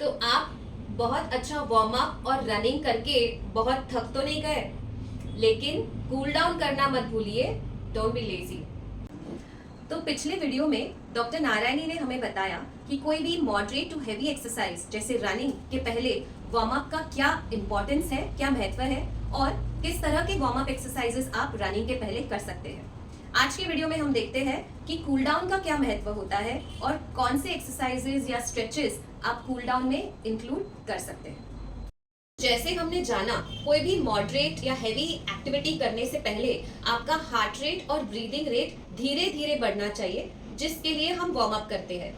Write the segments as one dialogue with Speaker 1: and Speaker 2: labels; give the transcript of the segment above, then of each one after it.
Speaker 1: तो आप बहुत अच्छा वार्म अप और रनिंग करके बहुत थक तो नहीं गए, लेकिन कूल डाउन करना मत भूलिए। Don't be lazy. तो पिछले वीडियो में डॉक्टर नारायणी ने हमें बताया कि कोई भी मॉडरेट टू हैवी एक्सरसाइज जैसे रनिंग के पहले वार्म अप का क्या इंपॉर्टेंस है, क्या महत्व है और किस तरह के वार्म अप एक्सरसाइजेस आप रनिंग के पहले कर सकते हैं। आज के वीडियो में हम देखते हैं कि कूल डाउन का क्या महत्व होता है और कौन से एक्सरसाइजेस या स्ट्रेचेस आप कूल डाउन में इंक्लूड कर सकते हैं। जैसे हमने जाना, कोई भी मॉडरेट या हैवी एक्टिविटी करने से पहले आपका हार्ट रेट और ब्रीदिंग रेट धीरे धीरे बढ़ना चाहिए, जिसके लिए हम वार्म अप करते हैं।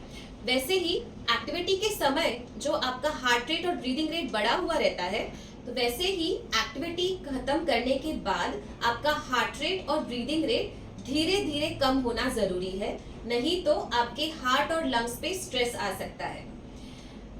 Speaker 1: वैसे ही एक्टिविटी के समय जो आपका हार्ट रेट और ब्रीदिंग रेट बढ़ा हुआ रहता है, तो वैसे ही एक्टिविटी खत्म करने के बाद आपका हार्ट रेट और ब्रीदिंग रेट धीरे धीरे कम होना जरूरी है, नहीं तो आपके हार्ट और लंग्स पे स्ट्रेस आ सकता है।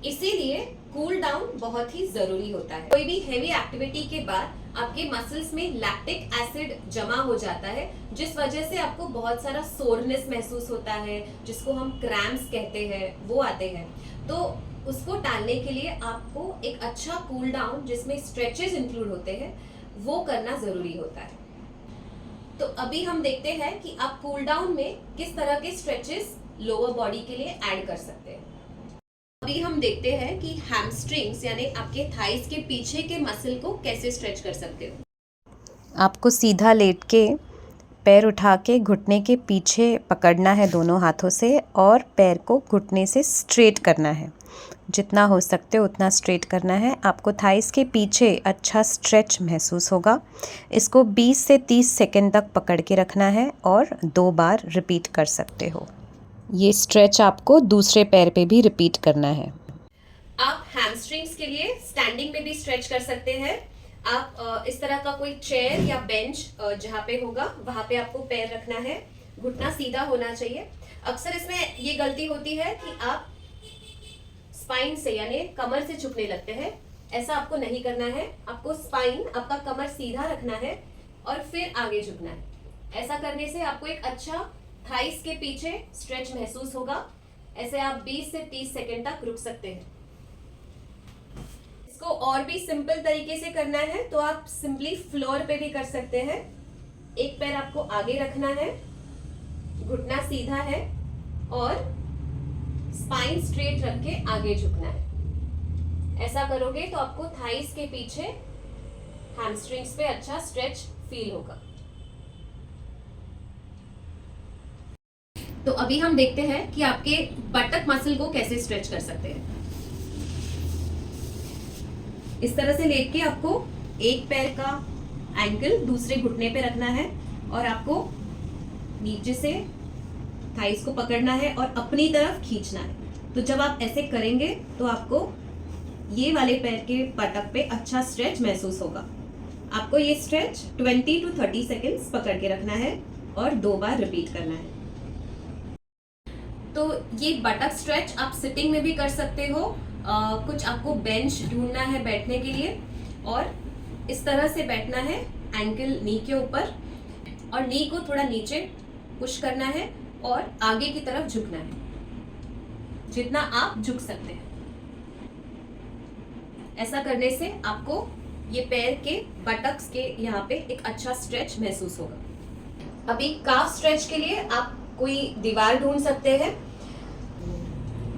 Speaker 1: इसीलिए कूल डाउन बहुत ही जरूरी होता है। कोई भी हैवी एक्टिविटी के बाद आपके मसल्स में लैक्टिक एसिड जमा हो जाता है, जिस वजह से आपको बहुत सारा सोरनेस महसूस होता है, जिसको हम क्रैम्प्स कहते हैं, वो आते हैं। तो उसको टालने के लिए आपको एक अच्छा कूल डाउन जिसमें स्ट्रेचेस इंक्लूड होते हैं वो करना जरूरी होता है। तो अभी हम देखते हैं कि आप कूल डाउन में किस तरह के स्ट्रेचेस लोअर बॉडी के लिए ऐड कर सकते हैं। अभी हम देखते हैं कि हैमस्ट्रिंग्स यानी आपके थाइस के पीछे के मसल को कैसे स्ट्रेच कर सकते हो।
Speaker 2: आपको सीधा लेट के पैर उठा के घुटने के पीछे पकड़ना है दोनों हाथों से और पैर को घुटने से स्ट्रेट करना है। जितना हो सकते हो उतना स्ट्रेट करना है। आपको थाइस के पीछे अच्छा स्ट्रेच महसूस होगा। इसको 20 से 30 सेकंड तक पकड़ के रखना है और 2 बार रिपीट कर सकते हो। ये स्ट्रेच आपको दूसरे पैर पे भी रिपीट करना है।
Speaker 1: आप हैमस्ट्रिंग्स के लिए स्टैंडिंग में भी स्ट्रेच कर सकते हैं। आप इस तरह का कोई चेयर या बेंच जहाँ पे होगा वहां पे आपको पैर रखना है, घुटना सीधा होना चाहिए। अक्सर इसमें ये गलती होती है कि आप स्पाइन से यानी कमर से झुकने लगते हैं। ऐसा आपको नहीं करना है। आपको स्पाइन, आपका कमर सीधा रखना है और फिर आगे झुकना है। ऐसा करने से आपको एक अच्छा थाइस के पीछे स्ट्रेच महसूस होगा। ऐसे आप 20 से 30 सेकंड तक रुक सकते हैं। इसको और भी सिंपल तरीके से करना है तो आप सिंपली फ्लोर पे भी कर सकते हैं। एक पैर आपको आगे रखना है, घुटना सीधा है और स्पाइन स्ट्रेट रख के आगे झुकना है। ऐसा करोगे तो आपको थाइस के पीछे हैमस्ट्रिंग्स पे अच्छा स्ट्रेच फील होगा। तो अभी हम देखते हैं कि आपके बटक मसल को कैसे स्ट्रेच कर सकते हैं। इस तरह से लेट के आपको एक पैर का एंकल दूसरे घुटने पे रखना है और आपको नीचे से थाइस को पकड़ना है और अपनी तरफ खींचना है। तो जब आप ऐसे करेंगे तो आपको ये वाले पैर के पटक पे अच्छा स्ट्रेच महसूस होगा। आपको ये स्ट्रेच 20 to 30 सेकेंड्स पकड़ के रखना है और 2 बार रिपीट करना है। तो ये बटक स्ट्रेच आप सिटिंग में भी कर सकते हो। कुछ आपको बेंच ढूंढना है बैठने के लिए और इस तरह से बैठना है, एंकल नी के ऊपर और नी को थोड़ा नीचे पुश करना है और आगे की तरफ झुकना है, जितना आप झुक सकते हैं। ऐसा करने से आपको ये पैर के बटक्स के यहाँ पे एक अच्छा स्ट्रेच महसूस होगा। अभी काफ स्ट्रेच के लिए आप कोई दीवार ढूंढ सकते हैं।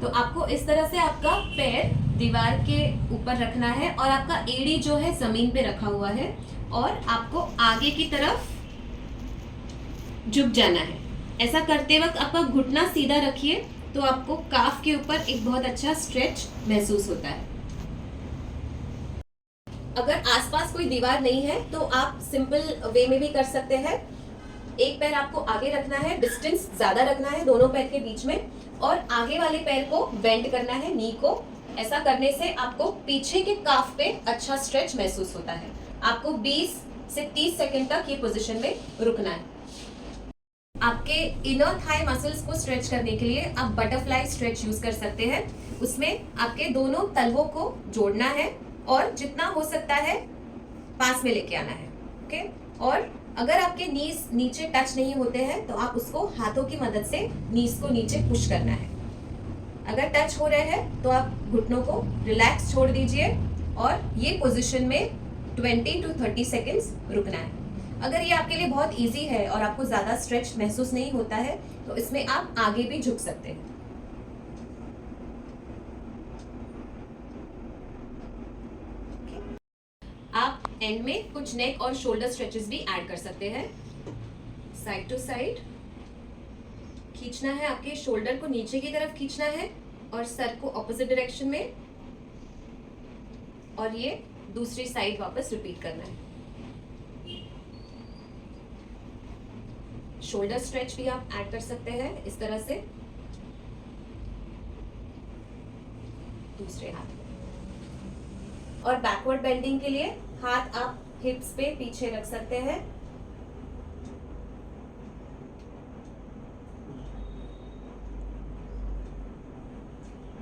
Speaker 1: तो आपको इस तरह से आपका पैर दीवार के ऊपर रखना है और आपका एड़ी जो है जमीन पे रखा हुआ है और आपको आगे की तरफ झुक जाना है। ऐसा करते वक्त आपका घुटना सीधा रखिए तो आपको काफ के ऊपर एक बहुत अच्छा स्ट्रेच महसूस होता है। अगर आसपास कोई दीवार नहीं है तो आप सिंपल वे में भी कर सकते हैं। एक पैर आपको आगे रखना है, डिस्टेंस ज्यादा रखना है दोनों पैर के बीच में और आगे वाले पैर को बेंड करना है, नी को। ऐसा करने से आपको पीछे के काफ पे अच्छा स्ट्रेच महसूस होता है। आपको 20 से 30 सेकंड तक ये पोजीशन में रुकना है। आपके इनर थाई मसल्स को स्ट्रेच करने के लिए आप बटरफ्लाई स्ट्रेच यूज कर सकते हैं। उसमें आपके दोनों तलवों को जोड़ना है और जितना हो सकता है पास में लेके आना है। ओके, और अगर आपके नीज नीचे टच नहीं होते हैं तो आप उसको हाथों की मदद से नीज को नीचे पुश करना है। अगर टच हो रहे हैं तो आप घुटनों को रिलैक्स छोड़ दीजिए और ये पोजीशन में 20 to 30 सेकेंड्स रुकना है। अगर ये आपके लिए बहुत इजी है और आपको ज़्यादा स्ट्रेच महसूस नहीं होता है तो इसमें आप आगे भी झुक सकते हैं। आप एंड में कुछ नेक और शोल्डर स्ट्रेचेस भी ऐड कर सकते हैं। साइड टू साइड खींचना है, आपके शोल्डर को नीचे की तरफ खींचना है और सर को ऑपोजिट डायरेक्शन में, और ये दूसरी साइड वापस रिपीट करना है। शोल्डर स्ट्रेच भी आप ऐड कर सकते हैं इस तरह से दूसरे हाथ में। और बैकवर्ड बेंडिंग के लिए हाथ आप हिप्स पे पीछे रख सकते हैं।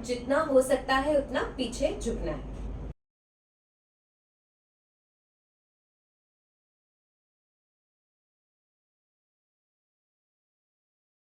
Speaker 1: जितना हो सकता है उतना पीछे झुकना है।